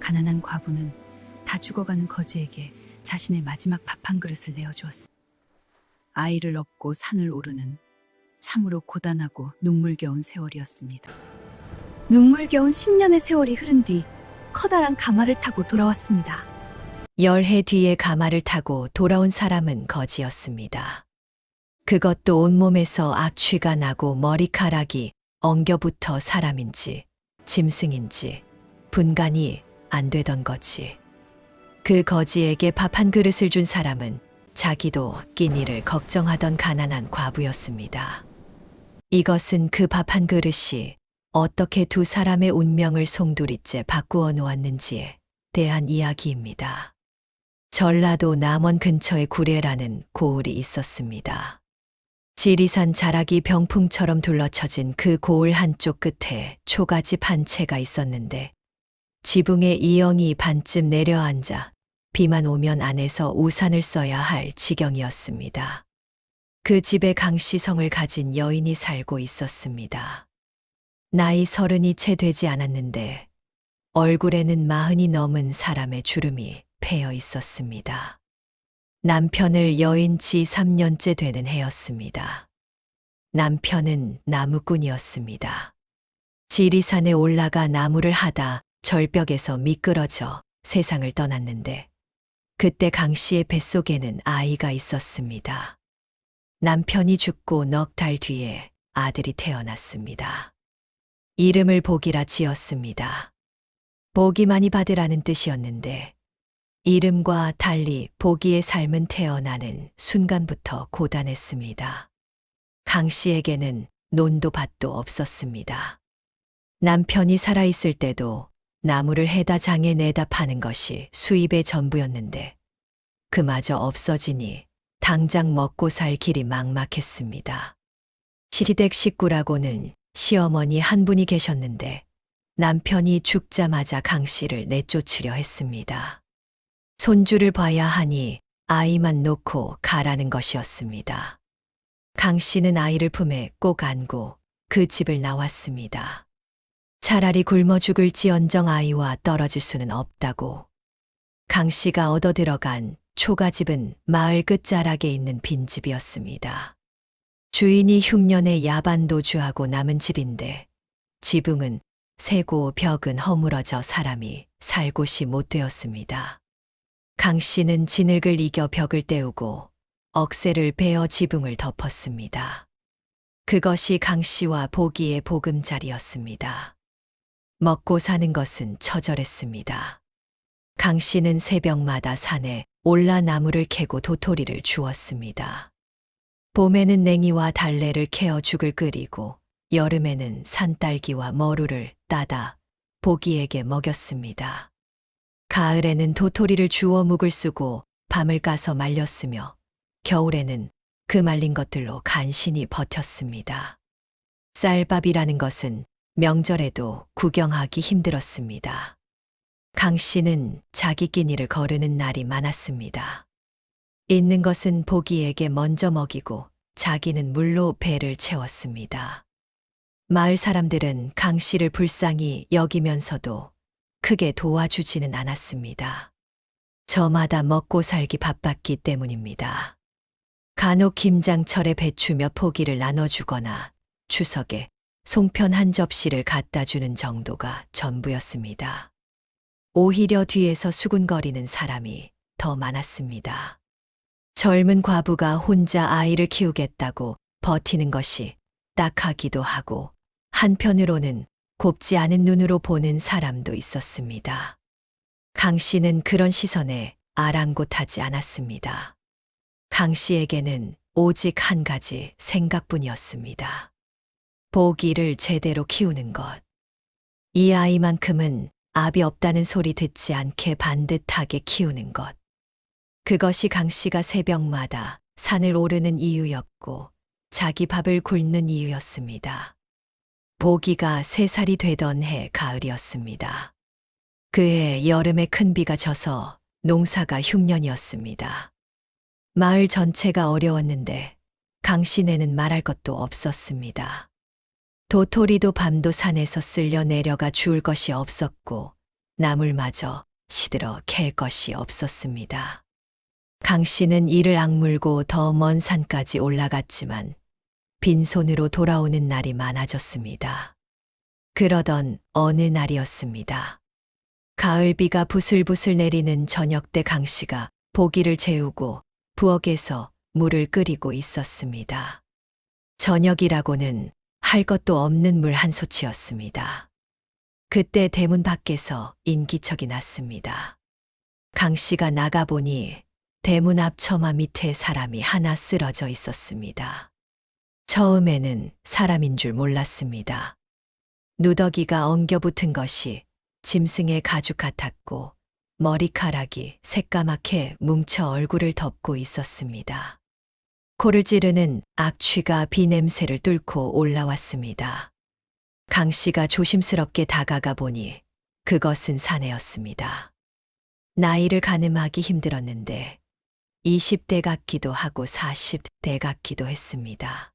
가난한 과부는 다 죽어가는 거지에게 자신의 마지막 밥 한 그릇을 내어주었습니다. 아이를 업고 산을 오르는 참으로 고단하고 눈물겨운 세월이었습니다. 눈물겨운 10년의 세월이 흐른 뒤 커다란 가마를 타고 돌아왔습니다. 열해 뒤에 가마를 타고 돌아온 사람은 거지였습니다. 그것도 온몸에서 악취가 나고 머리카락이 엉겨붙어 사람인지 짐승인지 분간이 안 되던 거지. 그 거지에게 밥 한 그릇을 준 사람은 자기도 끼니를 걱정하던 가난한 과부였습니다. 이것은 그 밥 한 그릇이 어떻게 두 사람의 운명을 송두리째 바꾸어 놓았는지에 대한 이야기입니다. 전라도 남원 근처에 구례라는 고을이 있었습니다. 지리산 자락이 병풍처럼 둘러쳐진 그 고을 한쪽 끝에 초가집 한 채가 있었는데 지붕에 이영이 반쯤 내려앉아 비만 오면 안에서 우산을 써야 할 지경이었습니다. 그 집에 강씨성을 가진 여인이 살고 있었습니다. 나이 30이 채 되지 않았는데 얼굴에는 40이 넘은 사람의 주름이 패여 있었습니다. 남편을 여인 지 3년째 되는 해였습니다. 남편은 나무꾼이었습니다. 지리산에 올라가 나무를 하다 절벽에서 미끄러져 세상을 떠났는데 그때 강 씨의 뱃속에는 아이가 있었습니다. 남편이 죽고 넉 달 뒤에 아들이 태어났습니다. 이름을 복이라 지었습니다. 복이 많이 받으라는 뜻이었는데 이름과 달리 복이의 삶은 태어나는 순간부터 고단했습니다. 강 씨에게는 논도 밭도 없었습니다. 남편이 살아있을 때도 나무를 해다 장에 내다 파는 것이 수입의 전부였는데 그마저 없어지니 당장 먹고 살 길이 막막했습니다. 시댁 식구라고는 시어머니 한 분이 계셨는데 남편이 죽자마자 강 씨를 내쫓으려 했습니다. 손주를 봐야 하니 아이만 놓고 가라는 것이었습니다. 강 씨는 아이를 품에 꼭 안고 그 집을 나왔습니다. 차라리 굶어 죽을지언정 아이와 떨어질 수는 없다고. 강 씨가 얻어 들어간 초가집은 마을 끝자락에 있는 빈집이었습니다. 주인이 흉년에 야반도주하고 남은 집인데 지붕은 새고 벽은 허물어져 사람이 살 곳이 못 되었습니다. 강 씨는 진흙을 이겨 벽을 떼우고 억새를 베어 지붕을 덮었습니다. 그것이 강 씨와 보기의 보금자리였습니다. 먹고 사는 것은 처절했습니다. 강 씨는 새벽마다 산에 올라 나무를 캐고 도토리를 주었습니다. 봄에는 냉이와 달래를 캐어 죽을 끓이고 여름에는 산딸기와 머루를 따다 보기에게 먹였습니다. 가을에는 도토리를 주워 묵을 쓰고 밤을 까서 말렸으며 겨울에는 그 말린 것들로 간신히 버텼습니다. 쌀밥이라는 것은 명절에도 구경하기 힘들었습니다. 강 씨는 자기 끼니를 거르는 날이 많았습니다. 있는 것은 보기에게 먼저 먹이고 자기는 물로 배를 채웠습니다. 마을 사람들은 강 씨를 불쌍히 여기면서도 크게 도와주지는 않았습니다. 저마다 먹고 살기 바빴기 때문입니다. 간혹 김장철에 배추 몇 포기를 나눠주거나 추석에 송편 한 접시를 갖다 주는 정도가 전부였습니다. 오히려 뒤에서 수군거리는 사람이 더 많았습니다. 젊은 과부가 혼자 아이를 키우겠다고 버티는 것이 딱하기도 하고 한편으로는 곱지 않은 눈으로 보는 사람도 있었습니다. 강 씨는 그런 시선에 아랑곳하지 않았습니다. 강 씨에게는 오직 한 가지 생각뿐이었습니다. 보기를 제대로 키우는 것. 이 아이만큼은 압이 없다는 소리 듣지 않게 반듯하게 키우는 것. 그것이 강 씨가 새벽마다 산을 오르는 이유였고 자기 밥을 굶는 이유였습니다. 보기가 3살이 되던 해 가을이었습니다. 그해 여름에 큰 비가 져서 농사가 흉년이었습니다. 마을 전체가 어려웠는데 강 씨네는 말할 것도 없었습니다. 도토리도 밤도 산에서 쓸려 내려가 주울 것이 없었고 나물마저 시들어 캘 것이 없었습니다. 강 씨는 이를 악물고 더 먼 산까지 올라갔지만 빈손으로 돌아오는 날이 많아졌습니다. 그러던 어느 날이었습니다. 가을비가 부슬부슬 내리는 저녁 때 강 씨가 보기를 재우고 부엌에서 물을 끓이고 있었습니다. 저녁이라고는 할 것도 없는 물 한 소치였습니다. 그때 대문 밖에서 인기척이 났습니다. 강 씨가 나가보니 대문 앞 처마 밑에 사람이 하나 쓰러져 있었습니다. 처음에는 사람인 줄 몰랐습니다. 누더기가 엉겨붙은 것이 짐승의 가죽 같았고 머리카락이 새까맣게 뭉쳐 얼굴을 덮고 있었습니다. 코를 찌르는 악취가 비냄새를 뚫고 올라왔습니다. 강 씨가 조심스럽게 다가가 보니 그것은 사내였습니다. 나이를 가늠하기 힘들었는데 20대 같기도 하고 40대 같기도 했습니다.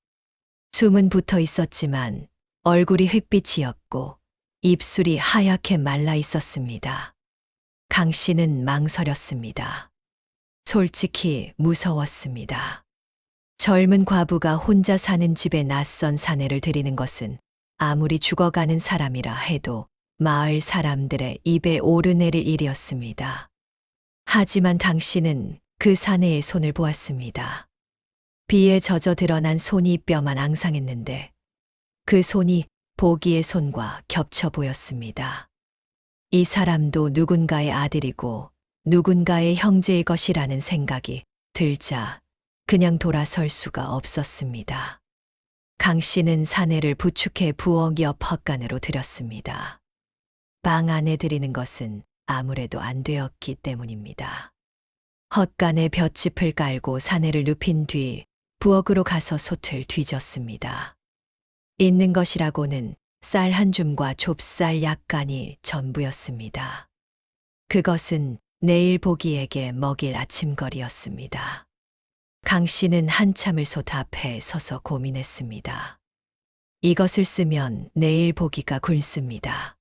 숨은 붙어 있었지만 얼굴이 흑빛이었고 입술이 하얗게 말라 있었습니다. 강 씨는 망설였습니다. 솔직히 무서웠습니다. 젊은 과부가 혼자 사는 집에 낯선 사내를 들이는 것은 아무리 죽어가는 사람이라 해도 마을 사람들의 입에 오르내릴 일이었습니다. 하지만 강 씨는 그 사내의 손을 보았습니다. 비에 젖어 드러난 손이 뼈만 앙상했는데 그 손이 보기의 손과 겹쳐 보였습니다. 이 사람도 누군가의 아들이고 누군가의 형제일 것이라는 생각이 들자 그냥 돌아설 수가 없었습니다. 강 씨는 사내를 부축해 부엌 옆 헛간으로 들였습니다. 방 안에 들이는 것은 아무래도 안 되었기 때문입니다. 헛간에 볏짚을 깔고 사내를 눕힌 뒤 부엌으로 가서 솥을 뒤졌습니다. 있는 것이라고는 쌀 한 줌과 좁쌀 약간이 전부였습니다. 그것은 내일 보기에게 먹일 아침거리였습니다. 강 씨는 한참을 솥 앞에 서서 고민했습니다. 이것을 쓰면 내일 보기가 굶습니다.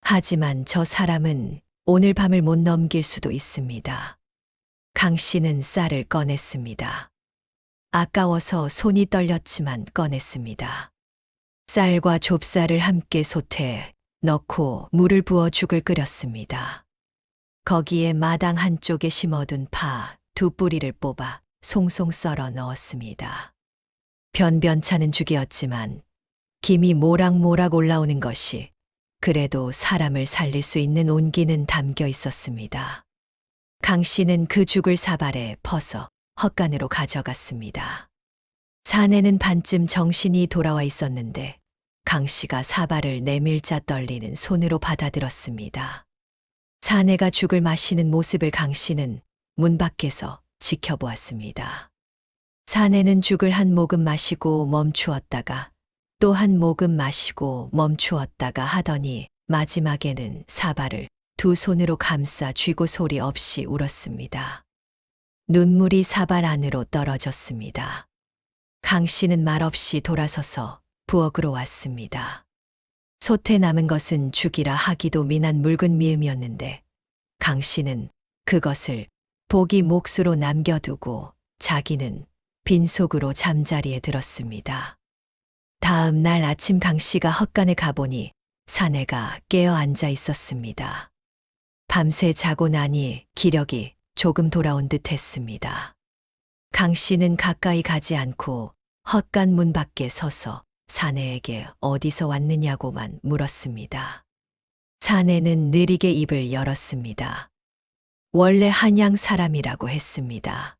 하지만 저 사람은 오늘 밤을 못 넘길 수도 있습니다. 강 씨는 쌀을 꺼냈습니다. 아까워서 손이 떨렸지만 꺼냈습니다. 쌀과 좁쌀을 함께 솥에 넣고 물을 부어 죽을 끓였습니다. 거기에 마당 한쪽에 심어둔 파 2뿌리를 뽑아 송송 썰어 넣었습니다. 변변찮은 죽이었지만 김이 모락모락 올라오는 것이 그래도 사람을 살릴 수 있는 온기는 담겨 있었습니다. 강 씨는 그 죽을 사발에 퍼서 헛간으로 가져갔습니다. 사내는 반쯤 정신이 돌아와 있었는데 강 씨가 사발을 내밀자 떨리는 손으로 받아들었습니다. 사내가 죽을 마시는 모습을 강 씨는 문 밖에서 지켜보았습니다. 사내는 죽을 한 모금 마시고 멈추었다가 또 한 모금 마시고 멈추었다가 하더니 마지막에는 사발을 2 손으로 감싸 쥐고 소리 없이 울었습니다. 눈물이 사발 안으로 떨어졌습니다. 강 씨는 말없이 돌아서서 부엌으로 왔습니다. 솥에 남은 것은 죽이라 하기도 미난 묽은 미음이었는데 강 씨는 그것을 보기 몫으로 남겨두고 자기는 빈속으로 잠자리에 들었습니다. 다음 날 아침 강 씨가 헛간에 가보니 사내가 깨어 앉아 있었습니다. 밤새 자고 나니 기력이 조금 돌아온 듯 했습니다. 강 씨는 가까이 가지 않고 헛간 문 밖에 서서 사내에게 어디서 왔느냐고만 물었습니다. 사내는 느리게 입을 열었습니다. 원래 한양 사람이라고 했습니다.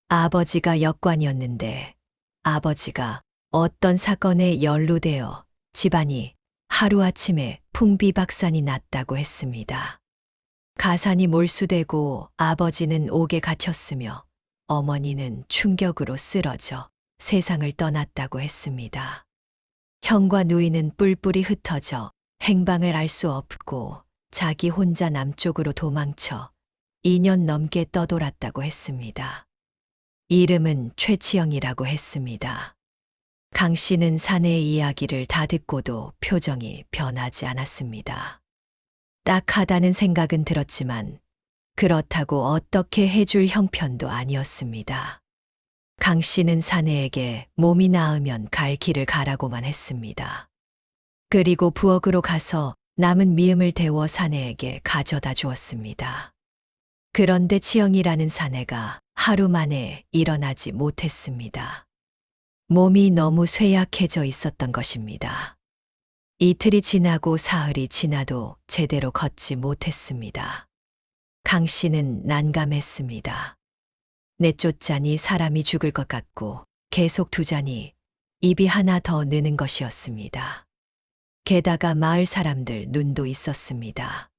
아버지가 역관이었는데 아버지가 어떤 사건에 연루되어 집안이 하루아침에 풍비박산이 났다고 했습니다. 가산이 몰수되고 아버지는 옥에 갇혔으며 어머니는 충격으로 쓰러져 세상을 떠났다고 했습니다. 형과 누이는 뿔뿔이 흩어져 행방을 알 수 없고 자기 혼자 남쪽으로 도망쳐 2년 넘게 떠돌았다고 했습니다. 이름은 최치영이라고 했습니다. 강 씨는 사내의 이야기를 다 듣고도 표정이 변하지 않았습니다. 딱하다는 생각은 들었지만 그렇다고 어떻게 해줄 형편도 아니었습니다. 강 씨는 사내에게 몸이 나으면 갈 길을 가라고만 했습니다. 그리고 부엌으로 가서 남은 미음을 데워 사내에게 가져다 주었습니다. 그런데 치영이라는 사내가 하루 만에 일어나지 못했습니다. 몸이 너무 쇠약해져 있었던 것입니다. 이틀이 지나고 사흘이 지나도 제대로 걷지 못했습니다. 강 씨는 난감했습니다. 내쫓자니 사람이 죽을 것 같고 계속 두자니 입이 하나 더 느는 것이었습니다. 게다가 마을 사람들 눈도 있었습니다.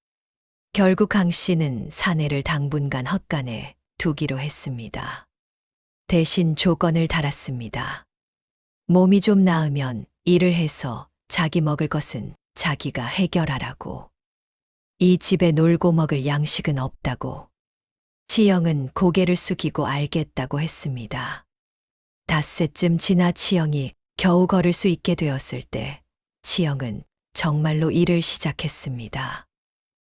결국 강 씨는 사내를 당분간 헛간에 두기로 했습니다. 대신 조건을 달았습니다. 몸이 좀 나으면 일을 해서 자기 먹을 것은 자기가 해결하라고. 이 집에 놀고 먹을 양식은 없다고. 치영은 고개를 숙이고 알겠다고 했습니다. 닷새쯤 지나 치영이 겨우 걸을 수 있게 되었을 때 치영은 정말로 일을 시작했습니다.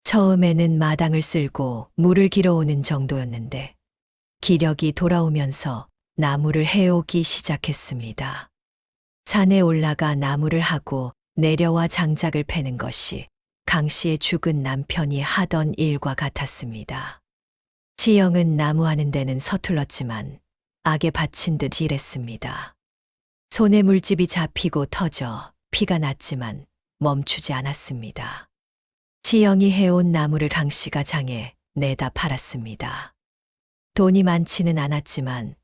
처음에는 마당을 쓸고 물을 길어오는 정도였는데 기력이 돌아오면서 나무를 해오기 시작했습니다. 산에 올라가 나무를 하고 내려와 장작을 패는 것이 강 씨의 죽은 남편이 하던 일과 같았습니다. 치영은 나무하는 데는 서툴렀지만 악에 바친 듯 일했습니다. 손에 물집이 잡히고 터져 피가 났지만 멈추지 않았습니다. 치영이 해온 나무를 강 씨가 장에 내다 팔았습니다. 돈이 많지는 않았지만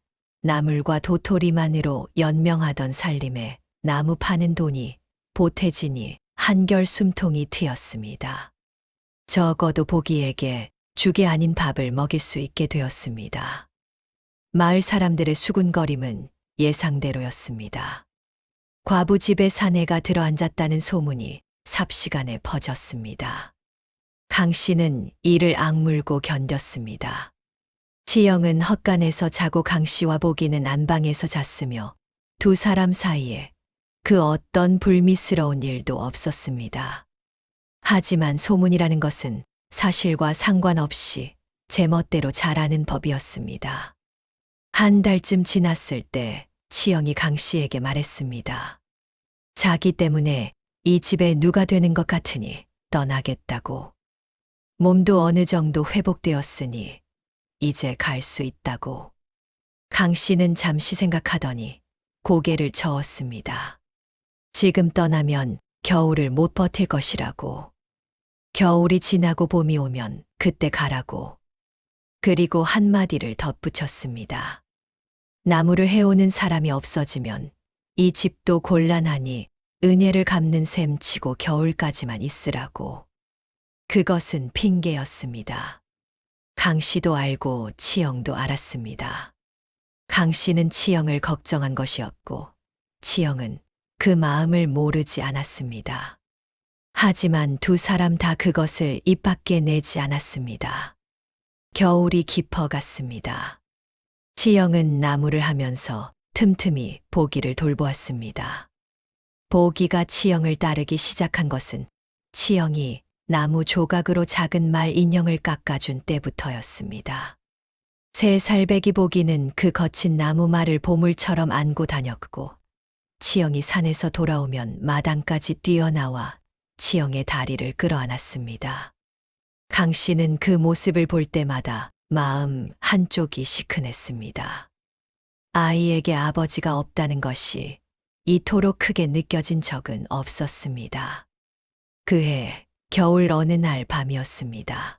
나물과 도토리만으로 연명하던 살림에 나무 파는 돈이 보태지니 한결 숨통이 트였습니다. 적어도 보기에게 죽이 아닌 밥을 먹일 수 있게 되었습니다. 마을 사람들의 수군거림은 예상대로였습니다. 과부 집에 사내가 들어앉았다는 소문이 삽시간에 퍼졌습니다. 강 씨는 이를 악물고 견뎠습니다. 치영은 헛간에서 자고 강 씨와 보기는 안방에서 잤으며 두 사람 사이에 그 어떤 불미스러운 일도 없었습니다. 하지만 소문이라는 것은 사실과 상관없이 제멋대로 자라는 법이었습니다. 한 달쯤 지났을 때 치영이 강 씨에게 말했습니다. 자기 때문에 이 집에 누가 되는 것 같으니 떠나겠다고. 몸도 어느 정도 회복되었으니 이제 갈 수 있다고. 강 씨는 잠시 생각하더니 고개를 저었습니다. 지금 떠나면 겨울을 못 버틸 것이라고. 겨울이 지나고 봄이 오면 그때 가라고. 그리고 한마디를 덧붙였습니다. 나무를 해오는 사람이 없어지면 이 집도 곤란하니 은혜를 갚는 셈 치고 겨울까지만 있으라고. 그것은 핑계였습니다. 강 씨도 알고 치영도 알았습니다. 강 씨는 치영을 걱정한 것이었고 치영은 그 마음을 모르지 않았습니다. 하지만 두 사람 다 그것을 입 밖에 내지 않았습니다. 겨울이 깊어갔습니다. 치영은 나무를 하면서 틈틈이 보기를 돌보았습니다. 보기가 치영을 따르기 시작한 것은 치영이 나무 조각으로 작은 말 인형을 깎아준 때부터였습니다. 3살배기 보기는 그 거친 나무 말을 보물처럼 안고 다녔고 치영이 산에서 돌아오면 마당까지 뛰어나와 치영의 다리를 끌어안았습니다. 강 씨는 그 모습을 볼 때마다 마음 한쪽이 시큰했습니다. 아이에게 아버지가 없다는 것이 이토록 크게 느껴진 적은 없었습니다. 그해 겨울 어느 날 밤이었습니다.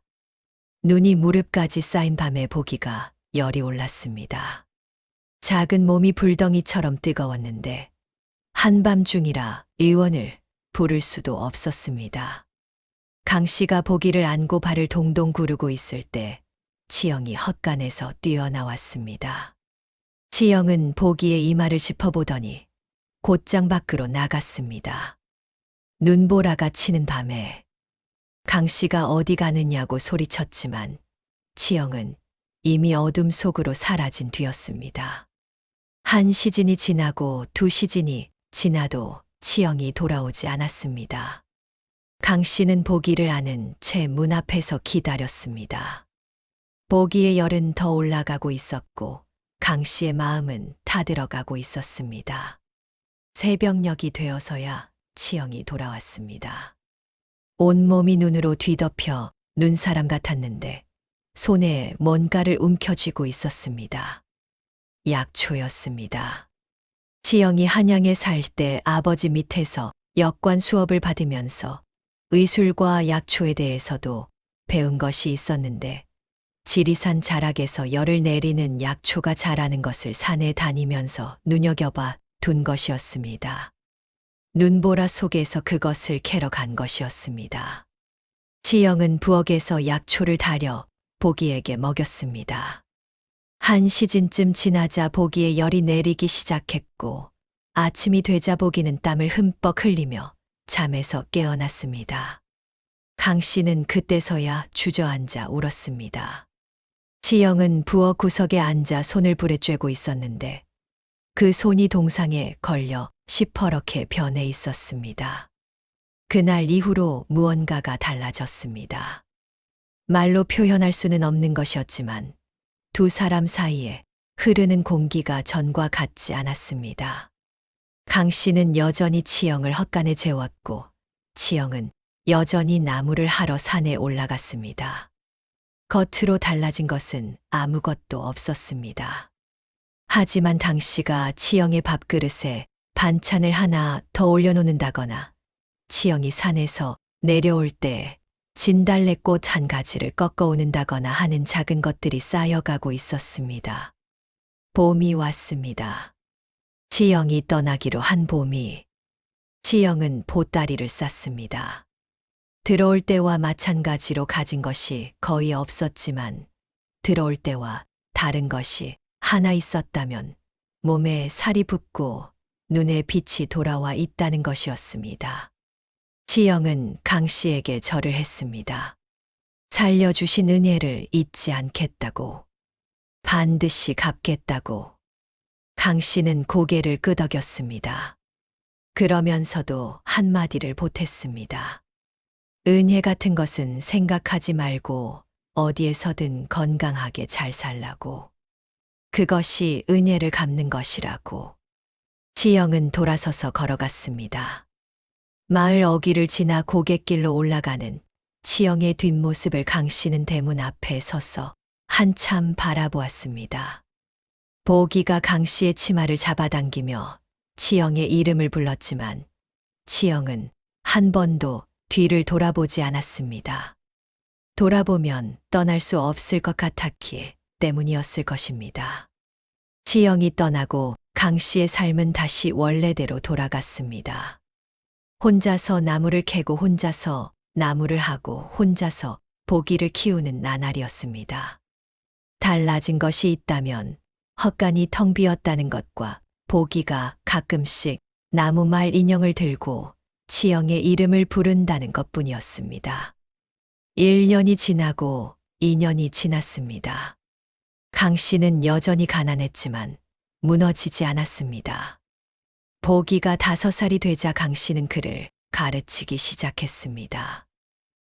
눈이 무릎까지 쌓인 밤에 보기가 열이 올랐습니다. 작은 몸이 불덩이처럼 뜨거웠는데 한밤중이라 의원을 부를 수도 없었습니다. 강 씨가 보기를 안고 발을 동동 구르고 있을 때 치영이 헛간에서 뛰어나왔습니다. 치영은 보기의 이마를 짚어보더니 곧장 밖으로 나갔습니다. 눈보라가 치는 밤에 강 씨가 어디 가느냐고 소리쳤지만 치영은 이미 어둠 속으로 사라진 뒤였습니다. 한 시즌이 지나고 두 시즌이 지나도 치영이 돌아오지 않았습니다. 강 씨는 보기를 아는 채 문 앞에서 기다렸습니다. 보기의 열은 더 올라가고 있었고 강 씨의 마음은 타들어가고 있었습니다. 새벽녘이 되어서야 치영이 돌아왔습니다. 온몸이 눈으로 뒤덮여 눈사람 같았는데 손에 뭔가를 움켜쥐고 있었습니다. 약초였습니다. 치영이 한양에 살 때 아버지 밑에서 역관 수업을 받으면서 의술과 약초에 대해서도 배운 것이 있었는데 지리산 자락에서 열을 내리는 약초가 자라는 것을 산에 다니면서 눈여겨봐 둔 것이었습니다. 눈보라 속에서 그것을 캐러 간 것이었습니다. 치영은 부엌에서 약초를 다려 보기에게 먹였습니다. 한 시즌쯤 지나자 보기에 열이 내리기 시작했고 아침이 되자 보기는 땀을 흠뻑 흘리며 잠에서 깨어났습니다. 강 씨는 그때서야 주저앉아 울었습니다. 치영은 부엌 구석에 앉아 손을 불에 쬐고 있었는데 그 손이 동상에 걸려 시퍼렇게 변해 있었습니다. 그날 이후로 무언가가 달라졌습니다. 말로 표현할 수는 없는 것이었지만 두 사람 사이에 흐르는 공기가 전과 같지 않았습니다. 강 씨는 여전히 치영을 헛간에 재웠고 치영은 여전히 나무를 하러 산에 올라갔습니다. 겉으로 달라진 것은 아무것도 없었습니다. 하지만 당 씨가 치영의 밥그릇에 반찬을 하나 더 올려놓는다거나 치영이 산에서 내려올 때 진달래꽃 한 가지를 꺾어오는다거나 하는 작은 것들이 쌓여가고 있었습니다. 봄이 왔습니다. 치영이 떠나기로 한 봄이. 치영은 보따리를 쌌습니다. 들어올 때와 마찬가지로 가진 것이 거의 없었지만 들어올 때와 다른 것이 하나 있었다면 몸에 살이 붙고 눈에 빛이 돌아와 있다는 것이었습니다. 치영은 강 씨에게 절을 했습니다. 살려주신 은혜를 잊지 않겠다고, 반드시 갚겠다고. 강 씨는 고개를 끄덕였습니다. 그러면서도 한마디를 보탰습니다. 은혜 같은 것은 생각하지 말고 어디에서든 건강하게 잘 살라고. 그것이 은혜를 갚는 것이라고. 치영은 돌아서서 걸어갔습니다. 마을 어귀를 지나 고갯길로 올라가는 치영의 뒷모습을 강 씨는 대문 앞에 서서 한참 바라보았습니다. 보기가 강 씨의 치마를 잡아당기며 치영의 이름을 불렀지만 치영은 한 번도 뒤를 돌아보지 않았습니다. 돌아보면 떠날 수 없을 것 같았기 때문이었을 것입니다. 치영이 떠나고 강 씨의 삶은 다시 원래대로 돌아갔습니다. 혼자서 나무를 캐고 혼자서 나무를 하고 혼자서 보기를 키우는 나날이었습니다. 달라진 것이 있다면 헛간이 텅 비었다는 것과 보기가 가끔씩 나무말 인형을 들고 치영의 이름을 부른다는 것뿐이었습니다. 1년이 지나고 2년이 지났습니다. 강 씨는 여전히 가난했지만 무너지지 않았습니다. 보기가 5살이 되자 강 씨는 그를 가르치기 시작했습니다.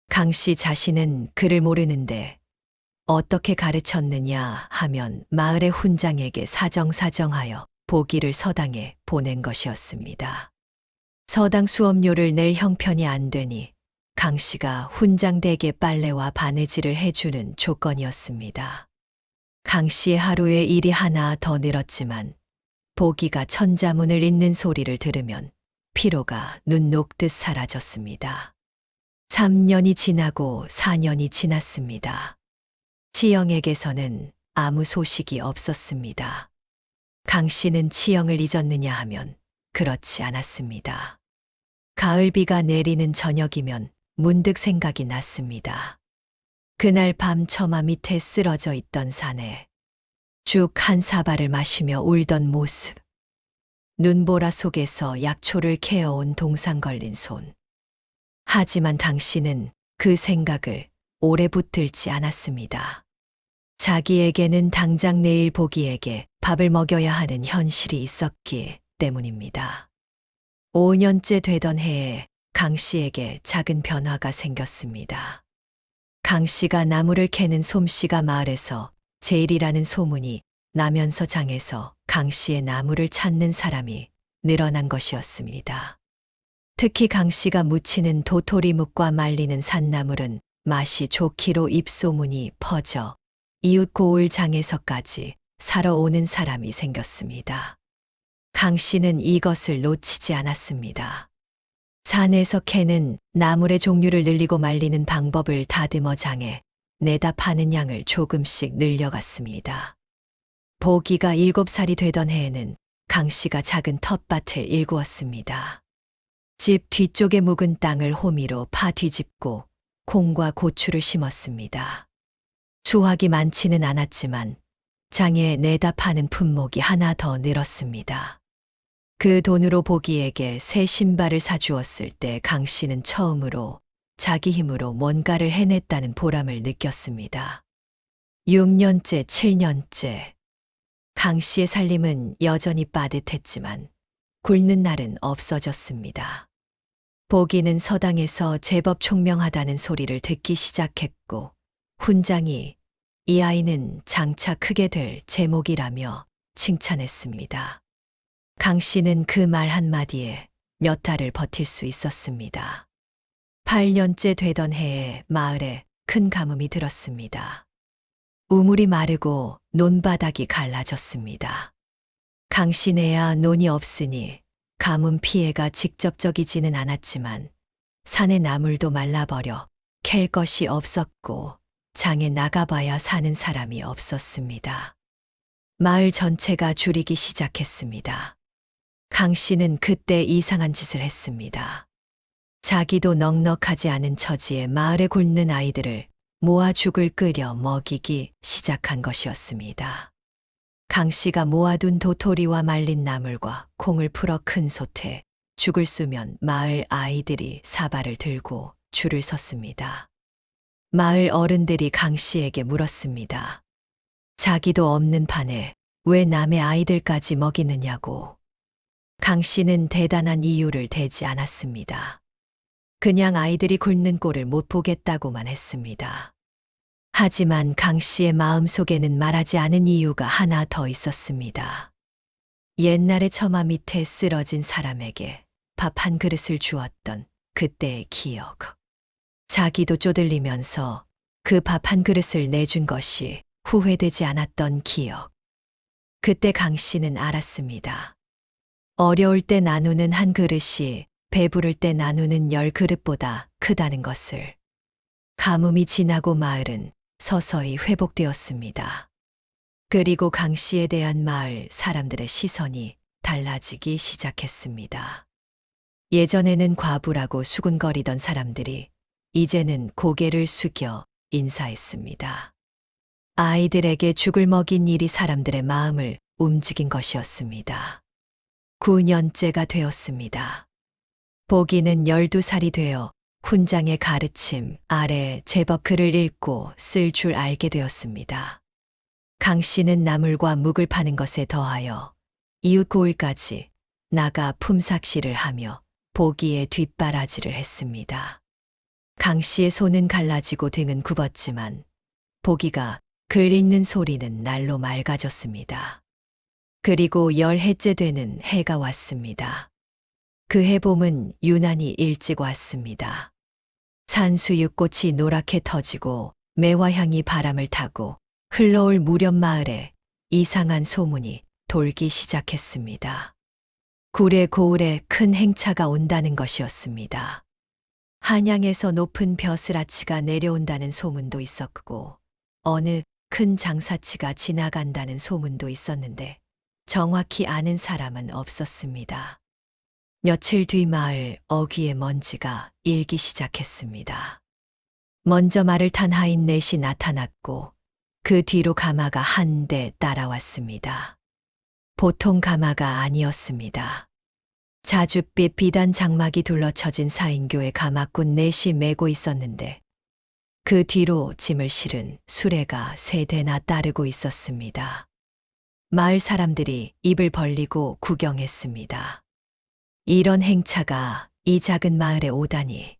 강 씨 자신은 그를 모르는데 어떻게 가르쳤느냐 하면 마을의 훈장에게 사정하여 보기를 서당에 보낸 것이었습니다. 서당 수업료를 낼 형편이 안 되니 강 씨가 훈장댁에 빨래와 바느질을 해주는 조건이었습니다. 강 씨의 하루에 일이 하나 더 늘었지만 보기가 천자문을 읽는 소리를 들으면 피로가 눈 녹듯 사라졌습니다. 3년이 지나고 4년이 지났습니다. 치영에게서는 아무 소식이 없었습니다. 강 씨는 치영을 잊었느냐 하면 그렇지 않았습니다. 가을비가 내리는 저녁이면 문득 생각이 났습니다. 그날 밤 처마 밑에 쓰러져 있던 사내, 죽 한 사발을 마시며 울던 모습, 눈보라 속에서 약초를 캐어온 동상 걸린 손. 하지만 당신은 그 생각을 오래 붙들지 않았습니다. 자기에게는 당장 내일 보기에게 밥을 먹여야 하는 현실이 있었기 때문입니다. 5년째 되던 해에 강 씨에게 작은 변화가 생겼습니다. 강 씨가 나무를 캐는 솜씨가 마을에서 제일이라는 소문이 나면서 장에서 강 씨의 나무를 찾는 사람이 늘어난 것이었습니다. 특히 강 씨가 묻히는 도토리묵과 말리는 산나물은 맛이 좋기로 입소문이 퍼져 이웃 고을 장에서까지 사러 오는 사람이 생겼습니다. 강 씨는 이것을 놓치지 않았습니다. 산에서 캐는 나물의 종류를 늘리고 말리는 방법을 다듬어 장에 내다 파는 양을 조금씩 늘려갔습니다. 보기가 7살이 되던 해에는 강 씨가 작은 텃밭을 일구었습니다. 집 뒤쪽에 묵은 땅을 호미로 파 뒤집고 콩과 고추를 심었습니다. 수확이 많지는 않았지만 장에 내다 파는 품목이 하나 더 늘었습니다. 그 돈으로 보기에게 새 신발을 사주었을 때 강 씨는 처음으로 자기 힘으로 뭔가를 해냈다는 보람을 느꼈습니다. 6년째, 7년째. 강 씨의 살림은 여전히 빠듯했지만 굶는 날은 없어졌습니다. 보기는 서당에서 제법 총명하다는 소리를 듣기 시작했고 훈장이 이 아이는 장차 크게 될 제목이라며 칭찬했습니다. 강 씨는 그 말 한마디에 몇 달을 버틸 수 있었습니다. 8년째 되던 해에 마을에 큰 가뭄이 들었습니다. 우물이 마르고 논바닥이 갈라졌습니다. 강 씨네야 논이 없으니 가뭄 피해가 직접적이지는 않았지만 산의 나물도 말라버려 캘 것이 없었고 장에 나가봐야 사는 사람이 없었습니다. 마을 전체가 줄이기 시작했습니다. 강 씨는 그때 이상한 짓을 했습니다. 자기도 넉넉하지 않은 처지에 마을에 굶는 아이들을 모아 죽을 끓여 먹이기 시작한 것이었습니다. 강 씨가 모아둔 도토리와 말린 나물과 콩을 풀어 큰 솥에 죽을 쑤면 마을 아이들이 사발을 들고 줄을 섰습니다. 마을 어른들이 강 씨에게 물었습니다. 자기도 없는 판에 왜 남의 아이들까지 먹이느냐고. 강 씨는 대단한 이유를 대지 않았습니다. 그냥 아이들이 굶는 꼴을 못 보겠다고만 했습니다. 하지만 강 씨의 마음속에는 말하지 않은 이유가 하나 더 있었습니다. 옛날에 처마 밑에 쓰러진 사람에게 밥 한 그릇을 주었던 그때의 기억. 자기도 쪼들리면서 그 밥 한 그릇을 내준 것이 후회되지 않았던 기억. 그때 강 씨는 알았습니다. 어려울 때 나누는 한 그릇이 배부를 때 나누는 10그릇보다 크다는 것을. 가뭄이 지나고 마을은 서서히 회복되었습니다. 그리고 강 씨에 대한 마을 사람들의 시선이 달라지기 시작했습니다. 예전에는 과부라고 수군거리던 사람들이 이제는 고개를 숙여 인사했습니다. 아이들에게 죽을 먹인 일이 사람들의 마음을 움직인 것이었습니다. 9년째가 되었습니다. 보기는 12살이 되어 훈장의 가르침 아래 제법 글을 읽고 쓸 줄 알게 되었습니다. 강 씨는 나물과 묵을 파는 것에 더하여 이웃 고을까지 나가 품삯일을 하며 보기에 뒷바라지를 했습니다. 강 씨의 손은 갈라지고 등은 굽었지만 보기가 글 읽는 소리는 날로 맑아졌습니다. 그리고 10해째 되는 해가 왔습니다. 그 해 봄은 유난히 일찍 왔습니다. 산수유꽃이 노랗게 터지고 매화향이 바람을 타고 흘러올 무렵 마을에 이상한 소문이 돌기 시작했습니다. 굴의 고을에 큰 행차가 온다는 것이었습니다. 한양에서 높은 벼슬아치가 내려온다는 소문도 있었고 어느 큰 장사치가 지나간다는 소문도 있었는데 정확히 아는 사람은 없었습니다. 며칠 뒤 마을 어귀의 먼지가 일기 시작했습니다. 먼저 말을 탄 하인 넷이 나타났고 그 뒤로 가마가 한 대 따라왔습니다. 보통 가마가 아니었습니다. 자줏빛 비단 장막이 둘러쳐진 사인교의 가마꾼 넷이 메고 있었는데 그 뒤로 짐을 실은 수레가 3대나 따르고 있었습니다. 마을 사람들이 입을 벌리고 구경했습니다. 이런 행차가 이 작은 마을에 오다니.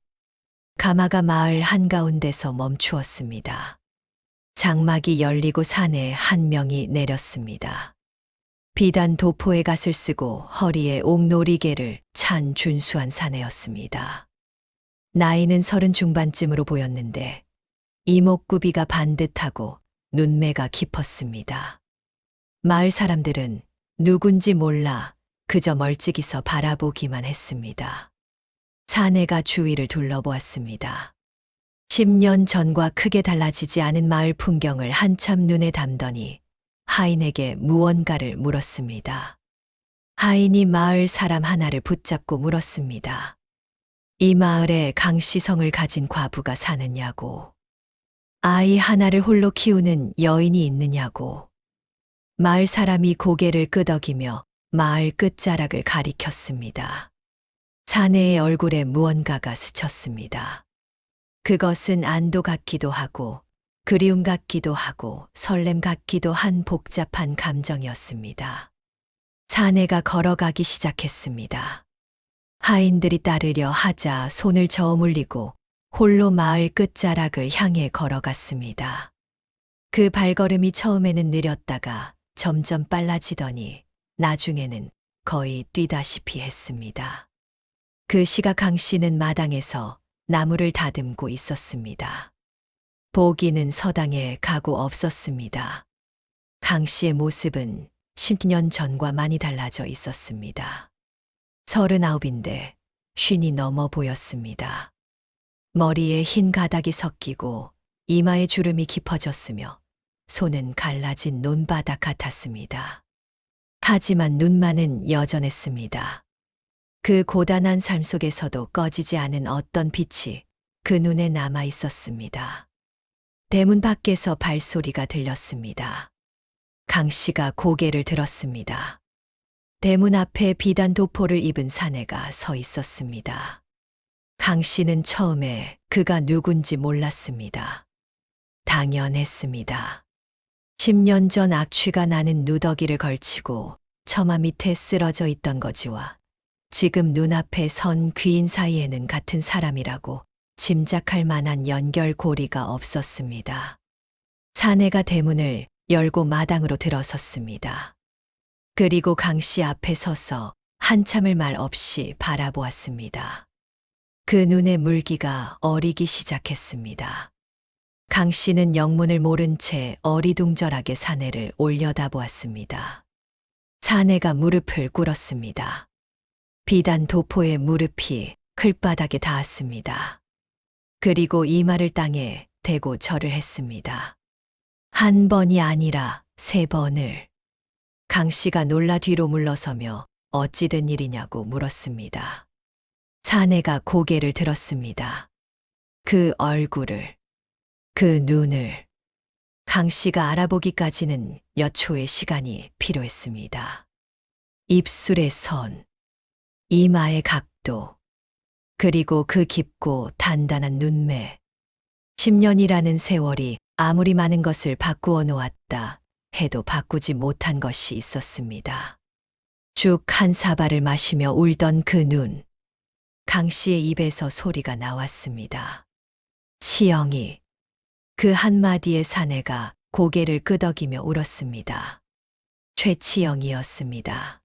가마가 마을 한가운데서 멈추었습니다. 장막이 열리고 산에 한 명이 내렸습니다. 비단 도포에 갓을 쓰고 허리에 옥놀이개를 찬 준수한 사내였습니다. 나이는 30 중반쯤으로 보였는데 이목구비가 반듯하고 눈매가 깊었습니다. 마을 사람들은 누군지 몰라 그저 멀찍이서 바라보기만 했습니다. 사내가 주위를 둘러보았습니다. 10년 전과 크게 달라지지 않은 마을 풍경을 한참 눈에 담더니 하인에게 무언가를 물었습니다. 하인이 마을 사람 하나를 붙잡고 물었습니다. 이 마을에 강씨성을 가진 과부가 사느냐고. 아이 하나를 홀로 키우는 여인이 있느냐고. 마을 사람이 고개를 끄덕이며 마을 끝자락을 가리켰습니다. 사내의 얼굴에 무언가가 스쳤습니다. 그것은 안도 같기도 하고 그리움 같기도 하고 설렘 같기도 한 복잡한 감정이었습니다. 사내가 걸어가기 시작했습니다. 하인들이 따르려 하자 손을 저어물리고 홀로 마을 끝자락을 향해 걸어갔습니다. 그 발걸음이 처음에는 느렸다가 점점 빨라지더니 나중에는 거의 뛰다시피 했습니다. 그 시각 강 씨는 마당에서 나무를 다듬고 있었습니다. 보기는 서당에 가고 없었습니다. 강 씨의 모습은 10년 전과 많이 달라져 있었습니다. 39인데 50이 넘어 보였습니다. 머리에 흰 가닥이 섞이고 이마에 주름이 깊어졌으며 손은 갈라진 논바닥 같았습니다. 하지만 눈만은 여전했습니다. 그 고단한 삶 속에서도 꺼지지 않은 어떤 빛이 그 눈에 남아 있었습니다. 대문 밖에서 발소리가 들렸습니다. 강 씨가 고개를 들었습니다. 대문 앞에 비단 도포를 입은 사내가 서 있었습니다. 강 씨는 처음에 그가 누군지 몰랐습니다. 당연했습니다. 10년 전 악취가 나는 누더기를 걸치고 처마 밑에 쓰러져 있던 거지와 지금 눈앞에 선 귀인 사이에는 같은 사람이라고 짐작할 만한 연결고리가 없었습니다. 사내가 대문을 열고 마당으로 들어섰습니다. 그리고 강 씨 앞에 서서 한참을 말 없이 바라보았습니다. 그 눈의 물기가 어리기 시작했습니다. 강 씨는 영문을 모른 채 어리둥절하게 사내를 올려다보았습니다. 사내가 무릎을 꿇었습니다. 비단 도포의 무릎이 클바닥에 닿았습니다. 그리고 이마를 땅에 대고 절을 했습니다. 한 번이 아니라 3번을. 강 씨가 놀라 뒤로 물러서며 어찌 된 일이냐고 물었습니다. 사내가 고개를 들었습니다. 그 얼굴을, 그 눈을. 강 씨가 알아보기까지는 몇 초의 시간이 필요했습니다. 입술의 선, 이마의 각도, 그리고 그 깊고 단단한 눈매. 10년이라는 세월이 아무리 많은 것을 바꾸어 놓았다 해도 바꾸지 못한 것이 있었습니다. 죽 한 사발을 마시며 울던 그 눈. 강 씨의 입에서 소리가 나왔습니다. 치영이. 그 한마디에 사내가 고개를 끄덕이며 울었습니다. 최치영이었습니다.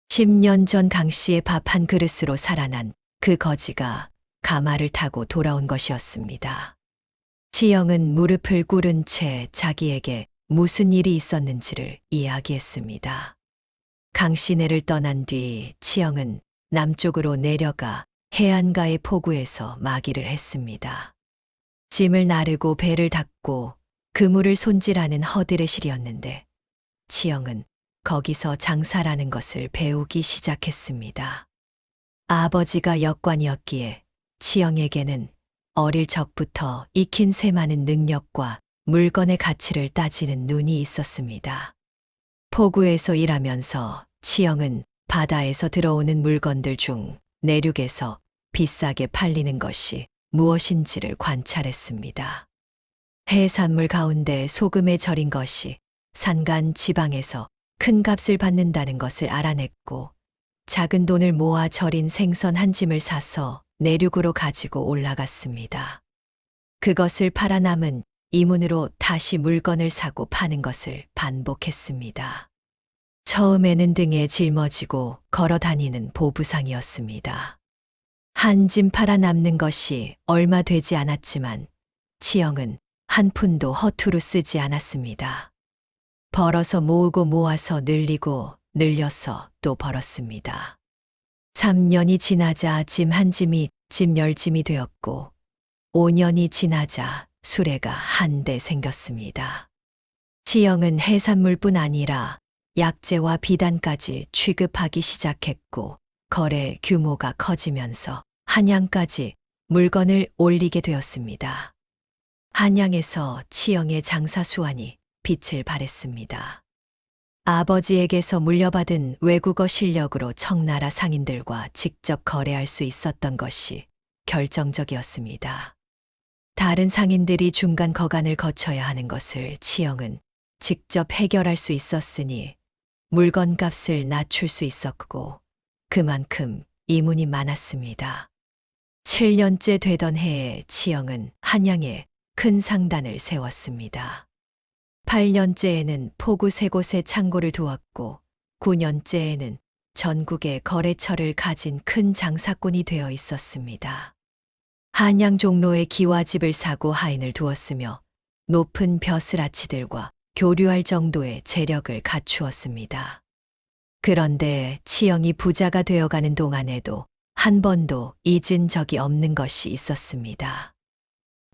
10년 전 강 씨의 밥 한 그릇으로 살아난 그 거지가 가마를 타고 돌아온 것이었습니다. 치영은 무릎을 꿇은 채 자기에게 무슨 일이 있었는지를 이야기했습니다. 강 씨네를 떠난 뒤 치영은 남쪽으로 내려가 해안가의 포구에서 마기를 했습니다. 짐을 나르고 배를 닦고 그물을 손질하는 허들의 실이었는데 치영은 거기서 장사라는 것을 배우기 시작했습니다. 아버지가 역관이었기에 치영에게는 어릴 적부터 익힌 새 많은 능력과 물건의 가치를 따지는 눈이 있었습니다. 포구에서 일하면서 치영은 바다에서 들어오는 물건들 중 내륙에서 비싸게 팔리는 것이 무엇인지를 관찰했습니다. 해산물 가운데 소금에 절인 것이 산간 지방에서 큰 값을 받는다는 것을 알아냈고 작은 돈을 모아 절인 생선 한 짐을 사서 내륙으로 가지고 올라갔습니다. 그것을 팔아 남은 이문으로 다시 물건을 사고 파는 것을 반복했습니다. 처음에는 등에 짊어지고 걸어 다니는 보부상이었습니다. 한 짐 팔아 남는 것이 얼마 되지 않았지만 치영은 한 푼도 허투루 쓰지 않았습니다. 벌어서 모으고 모아서 늘리고 늘려서 또 벌었습니다. 3년이 지나자 짐 한 짐이 짐 10짐이 되었고 5년이 지나자 수레가 한 대 생겼습니다. 치영은 해산물뿐 아니라 약재와 비단까지 취급하기 시작했고 거래 규모가 커지면서 한양까지 물건을 올리게 되었습니다. 한양에서 치영의 장사 수완이 빛을 발했습니다. 아버지에게서 물려받은 외국어 실력으로 청나라 상인들과 직접 거래할 수 있었던 것이 결정적이었습니다. 다른 상인들이 중간 거간을 거쳐야 하는 것을 치영은 직접 해결할 수 있었으니 물건값을 낮출 수 있었고 그만큼 이문이 많았습니다. 7년째 되던 해에 치영은 한양에 큰 상단을 세웠습니다. 8년째에는 포구 3곳에 창고를 두었고 9년째에는 전국에 거래처를 가진 큰 장사꾼이 되어 있었습니다. 한양 종로에 기와집을 사고 하인을 두었으며 높은 벼슬아치들과 교류할 정도의 재력을 갖추었습니다. 그런데 치영이 부자가 되어가는 동안에도 한 번도 잊은 적이 없는 것이 있었습니다.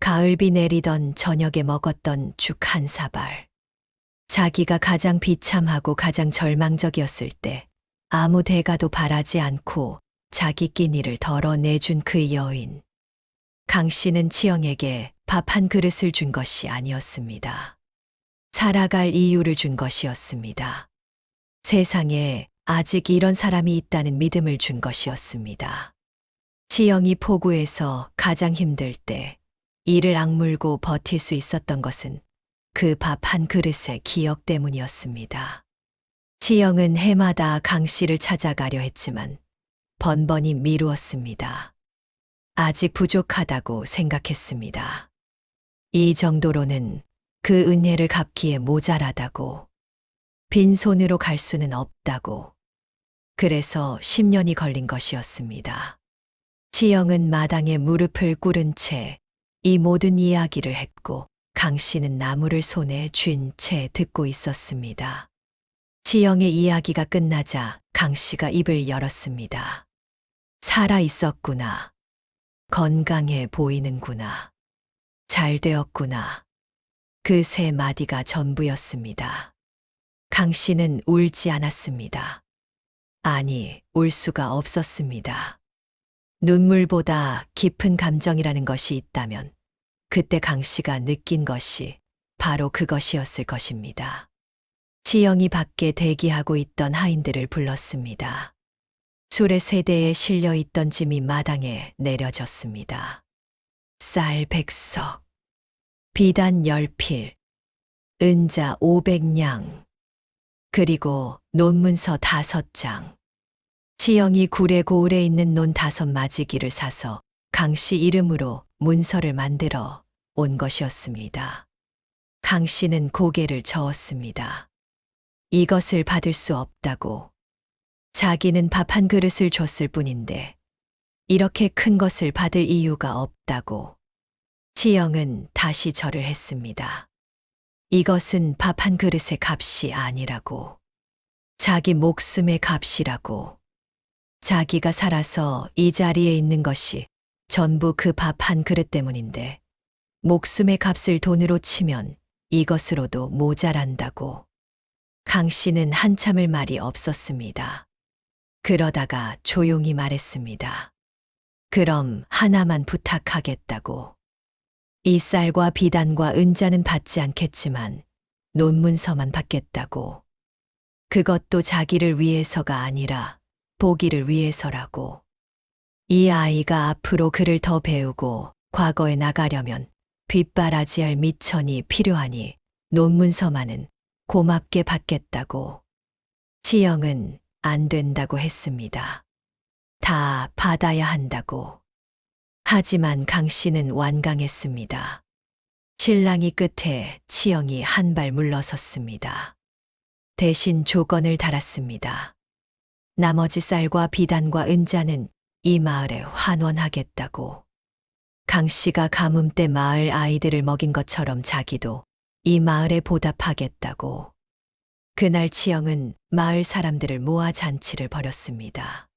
가을비 내리던 저녁에 먹었던 죽 한 사발. 자기가 가장 비참하고 가장 절망적이었을 때 아무 대가도 바라지 않고 자기 끼니를 덜어내준 그 여인. 강 씨는 치영에게 밥 한 그릇을 준 것이 아니었습니다. 살아갈 이유를 준 것이었습니다. 세상에 아직 이런 사람이 있다는 믿음을 준 것이었습니다. 치영이 포구에서 가장 힘들 때 이를 악물고 버틸 수 있었던 것은 그 밥 한 그릇의 기억 때문이었습니다. 치영은 해마다 강 씨를 찾아가려 했지만 번번이 미루었습니다. 아직 부족하다고 생각했습니다. 이 정도로는 그 은혜를 갚기에 모자라다고, 빈손으로 갈 수는 없다고. 그래서 10년이 걸린 것이었습니다. 치영은 마당에 무릎을 꿇은 채 이 모든 이야기를 했고 강 씨는 나무를 손에 쥔 채 듣고 있었습니다. 치영의 이야기가 끝나자 강 씨가 입을 열었습니다. 살아 있었구나. 건강해 보이는구나. 잘 되었구나. 그 세 마디가 전부였습니다. 강 씨는 울지 않았습니다. 아니, 울 수가 없었습니다. 눈물보다 깊은 감정이라는 것이 있다면 그때 강 씨가 느낀 것이 바로 그것이었을 것입니다. 치영이 밖에 대기하고 있던 하인들을 불렀습니다. 수레 세대에 실려 있던 짐이 마당에 내려졌습니다. 쌀 100석, 비단 10필, 은자 500냥, 그리고 논문서 5장. 치영이 굴에 고을에 있는 논 5마지기를 사서 강 씨 이름으로 문서를 만들어 온 것이었습니다. 강 씨는 고개를 저었습니다. 이것을 받을 수 없다고. 자기는 밥 한 그릇을 줬을 뿐인데 이렇게 큰 것을 받을 이유가 없다고. 치영은 다시 절을 했습니다. 이것은 밥 한 그릇의 값이 아니라고. 자기 목숨의 값이라고. 자기가 살아서 이 자리에 있는 것이 전부 그 밥 한 그릇 때문인데 목숨의 값을 돈으로 치면 이것으로도 모자란다고. 강 씨는 한참을 말이 없었습니다. 그러다가 조용히 말했습니다. 그럼 하나만 부탁하겠다고. 이 쌀과 비단과 은자는 받지 않겠지만 논문서만 받겠다고. 그것도 자기를 위해서가 아니라 보기를 위해서라고. 이 아이가 앞으로 글을 더 배우고 과거에 나가려면 뒷바라지할 미천이 필요하니 논문서만은 고맙게 받겠다고. 치영은 안 된다고 했습니다. 다 받아야 한다고. 하지만 강 씨는 완강했습니다. 신랑이 끝에 치영이 한 발 물러섰습니다. 대신 조건을 달았습니다. 나머지 쌀과 비단과 은자는 이 마을에 환원하겠다고. 강 씨가 가뭄 때 마을 아이들을 먹인 것처럼 자기도 이 마을에 보답하겠다고. 그날 치영은 마을 사람들을 모아 잔치를 벌였습니다.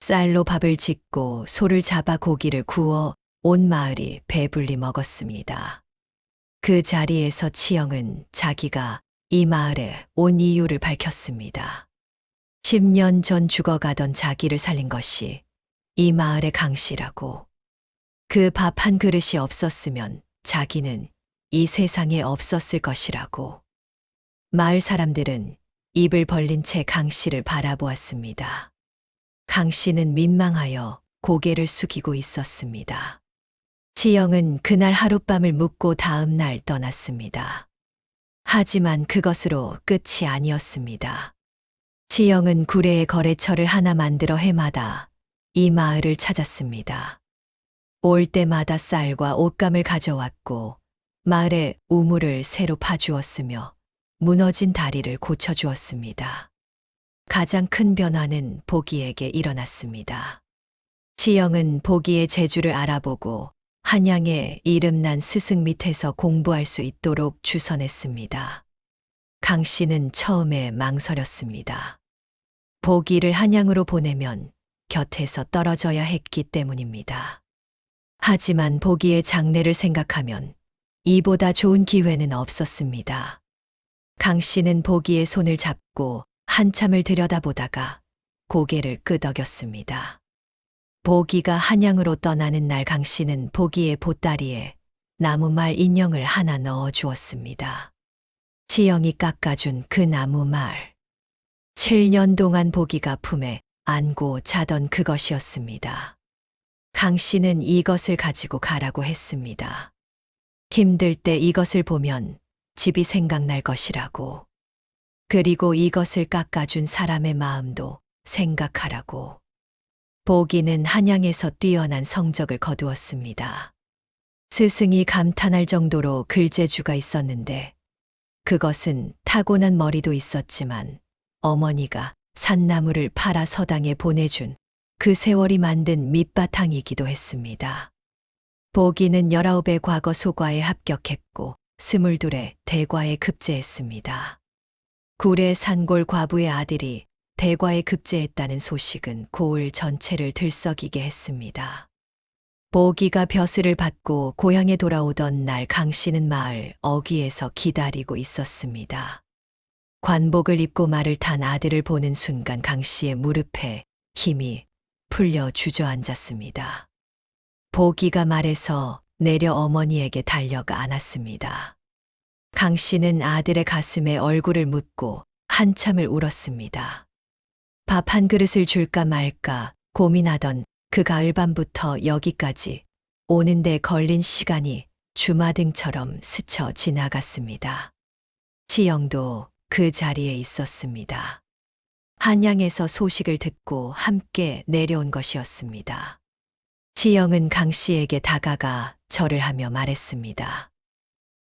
쌀로 밥을 짓고 소를 잡아 고기를 구워 온 마을이 배불리 먹었습니다. 그 자리에서 치영은 자기가 이 마을에 온 이유를 밝혔습니다. 10년 전 죽어가던 자기를 살린 것이 이 마을의 강 씨라고. 그 밥 한 그릇이 없었으면 자기는 이 세상에 없었을 것이라고. 마을 사람들은 입을 벌린 채 강 씨를 바라보았습니다. 강 씨는 민망하여 고개를 숙이고 있었습니다. 치영은 그날 하룻밤을 묵고 다음 날 떠났습니다. 하지만 그것으로 끝이 아니었습니다. 치영은 구례에 거래처를 하나 만들어 해마다 이 마을을 찾았습니다. 올 때마다 쌀과 옷감을 가져왔고 마을의 우물을 새로 파주었으며 무너진 다리를 고쳐주었습니다. 가장 큰 변화는 보기에게 일어났습니다. 치영은 보기의 재주를 알아보고 한양에 이름난 스승 밑에서 공부할 수 있도록 주선했습니다. 강 씨는 처음에 망설였습니다. 보기를 한양으로 보내면 곁에서 떨어져야 했기 때문입니다. 하지만 보기의 장래를 생각하면 이보다 좋은 기회는 없었습니다. 강 씨는 보기의 손을 잡고 한참을 들여다보다가 고개를 끄덕였습니다. 보기가 한양으로 떠나는 날 강 씨는 보기의 보따리에 나무말 인형을 하나 넣어 주었습니다. 치영이 깎아준 그 나무말. 7년 동안 보기가 품에 안고 자던 그것이었습니다. 강 씨는 이것을 가지고 가라고 했습니다. 힘들 때 이것을 보면 집이 생각날 것이라고. 그리고 이것을 깎아준 사람의 마음도 생각하라고. 보기는 한양에서 뛰어난 성적을 거두었습니다. 스승이 감탄할 정도로 글재주가 있었는데 그것은 타고난 머리도 있었지만 어머니가 산나물을 팔아 서당에 보내준 그 세월이 만든 밑바탕이기도 했습니다. 보기는 19의 과거 소과에 합격했고 22의 대과에 급제했습니다. 구례 산골 과부의 아들이 대과에 급제했다는 소식은 고을 전체를 들썩이게 했습니다. 보기가 벼슬을 받고 고향에 돌아오던 날 강 씨는 마을 어귀에서 기다리고 있었습니다. 관복을 입고 말을 탄 아들을 보는 순간 강 씨의 무릎에 힘이 풀려 주저앉았습니다. 보기가 말해서 내려 어머니에게 달려가 안았습니다. 강 씨는 아들의 가슴에 얼굴을 묻고 한참을 울었습니다. 밥 한 그릇을 줄까 말까 고민하던 그 가을밤부터 여기까지 오는데 걸린 시간이 주마등처럼 스쳐 지나갔습니다. 치영도 그 자리에 있었습니다. 한양에서 소식을 듣고 함께 내려온 것이었습니다. 치영은 강 씨에게 다가가 절을 하며 말했습니다.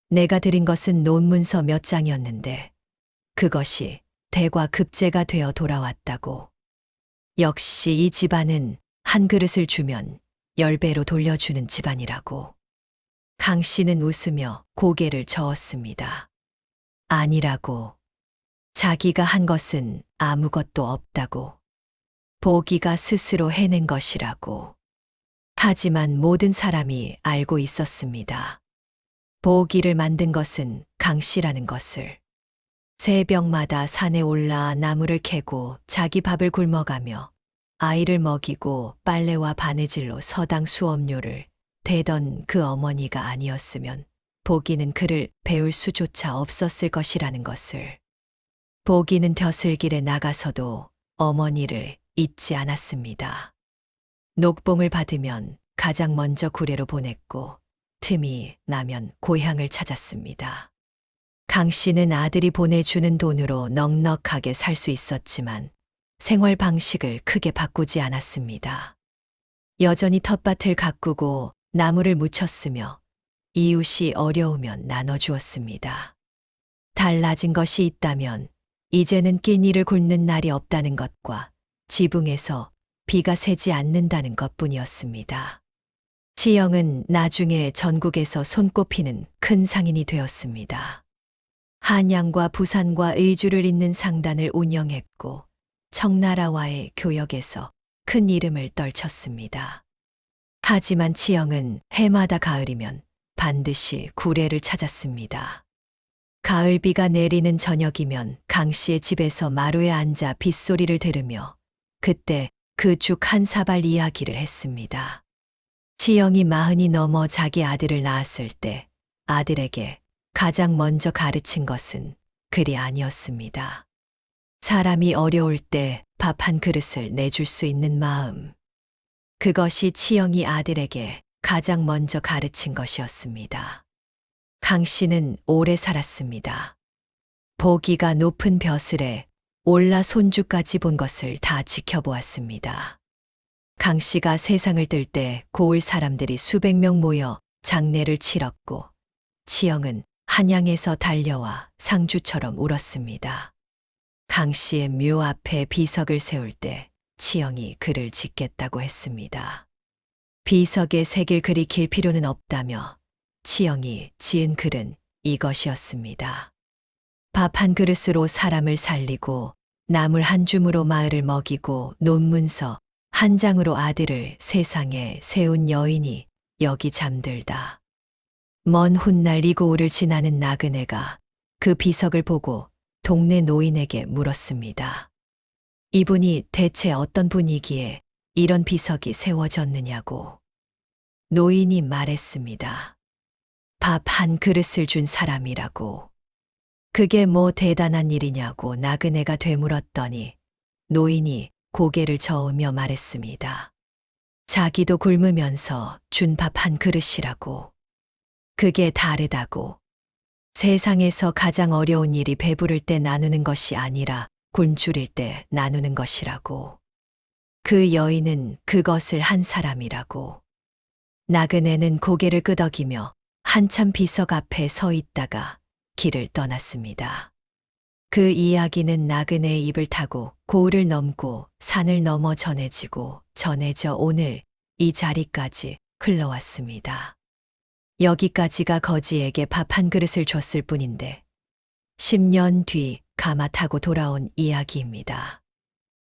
내가 드린 것은 논문서 몇 장이었는데 그것이 대과 급제가 되어 돌아왔다고. 역시 이 집안은 한 그릇을 주면 10배로 돌려주는 집안이라고. 강 씨는 웃으며 고개를 저었습니다. 아니라고. 자기가 한 것은 아무것도 없다고. 보기가 스스로 해낸 것이라고. 하지만 모든 사람이 알고 있었습니다. 보기를 만든 것은 강 씨라는 것을. 새벽마다 산에 올라 나무를 캐고 자기 밥을 굶어가며 아이를 먹이고 빨래와 바느질로 서당 수업료를 대던 그 어머니가 아니었으면 보기는 그를 배울 수조차 없었을 것이라는 것을. 보기는 벼슬길에 나가서도 어머니를 잊지 않았습니다. 녹봉을 받으면 가장 먼저 구례로 보냈고 틈이 나면 고향을 찾았습니다. 강 씨는 아들이 보내주는 돈으로 넉넉하게 살 수 있었지만 생활 방식을 크게 바꾸지 않았습니다. 여전히 텃밭을 가꾸고 나무를 묻혔으며 이웃이 어려우면 나눠주었습니다. 달라진 것이 있다면 이제는 끼니를 굶는 날이 없다는 것과 지붕에서 비가 새지 않는다는 것뿐이었습니다. 치영은 나중에 전국에서 손꼽히는 큰 상인이 되었습니다. 한양과 부산과 의주를 잇는 상단을 운영했고 청나라와의 교역에서 큰 이름을 떨쳤습니다. 하지만 치영은 해마다 가을이면 반드시 구례를 찾았습니다. 가을비가 내리는 저녁이면 강 씨의 집에서 마루에 앉아 빗소리를 들으며 그때 그 죽 한 사발 이야기를 했습니다. 치영이 40이 넘어 자기 아들을 낳았을 때 아들에게 가장 먼저 가르친 것은 글이 아니었습니다. 사람이 어려울 때 밥 한 그릇을 내줄 수 있는 마음. 그것이 치영이 아들에게 가장 먼저 가르친 것이었습니다. 강 씨는 오래 살았습니다. 보기가 높은 벼슬에 올라 손주까지 본 것을 다 지켜보았습니다. 강 씨가 세상을 뜰 때 고을 사람들이 수백 명 모여 장례를 치렀고 치영은 한양에서 달려와 상주처럼 울었습니다. 강 씨의 묘 앞에 비석을 세울 때 치영이 글을 짓겠다고 했습니다. 비석에 새길 글이 길 필요는 없다며 치영이 지은 글은 이것이었습니다. 밥 한 그릇으로 사람을 살리고 나물 한 줌으로 마을을 먹이고 논문서 한 장으로 아들을 세상에 세운 여인이 여기 잠들다. 먼 훗날 이 고을을 지나는 나그네가 그 비석을 보고 동네 노인에게 물었습니다. 이분이 대체 어떤 분이기에 이런 비석이 세워졌느냐고. 노인이 말했습니다. 밥 한 그릇을 준 사람이라고. 그게 뭐 대단한 일이냐고 나그네가 되물었더니 노인이 고개를 저으며 말했습니다. 자기도 굶으면서 준 밥 한 그릇이라고. 그게 다르다고. 세상에서 가장 어려운 일이 배부를 때 나누는 것이 아니라 굶주릴 때 나누는 것이라고. 그 여인은 그것을 한 사람이라고. 나그네는 고개를 끄덕이며 한참 비석 앞에 서 있다가 길을 떠났습니다. 그 이야기는 나그네의 입을 타고 고을을 넘고 산을 넘어 전해지고 전해져 오늘 이 자리까지 흘러왔습니다. 여기까지가 거지에게 밥 한 그릇을 줬을 뿐인데 10년 뒤 가마 타고 돌아온 이야기입니다.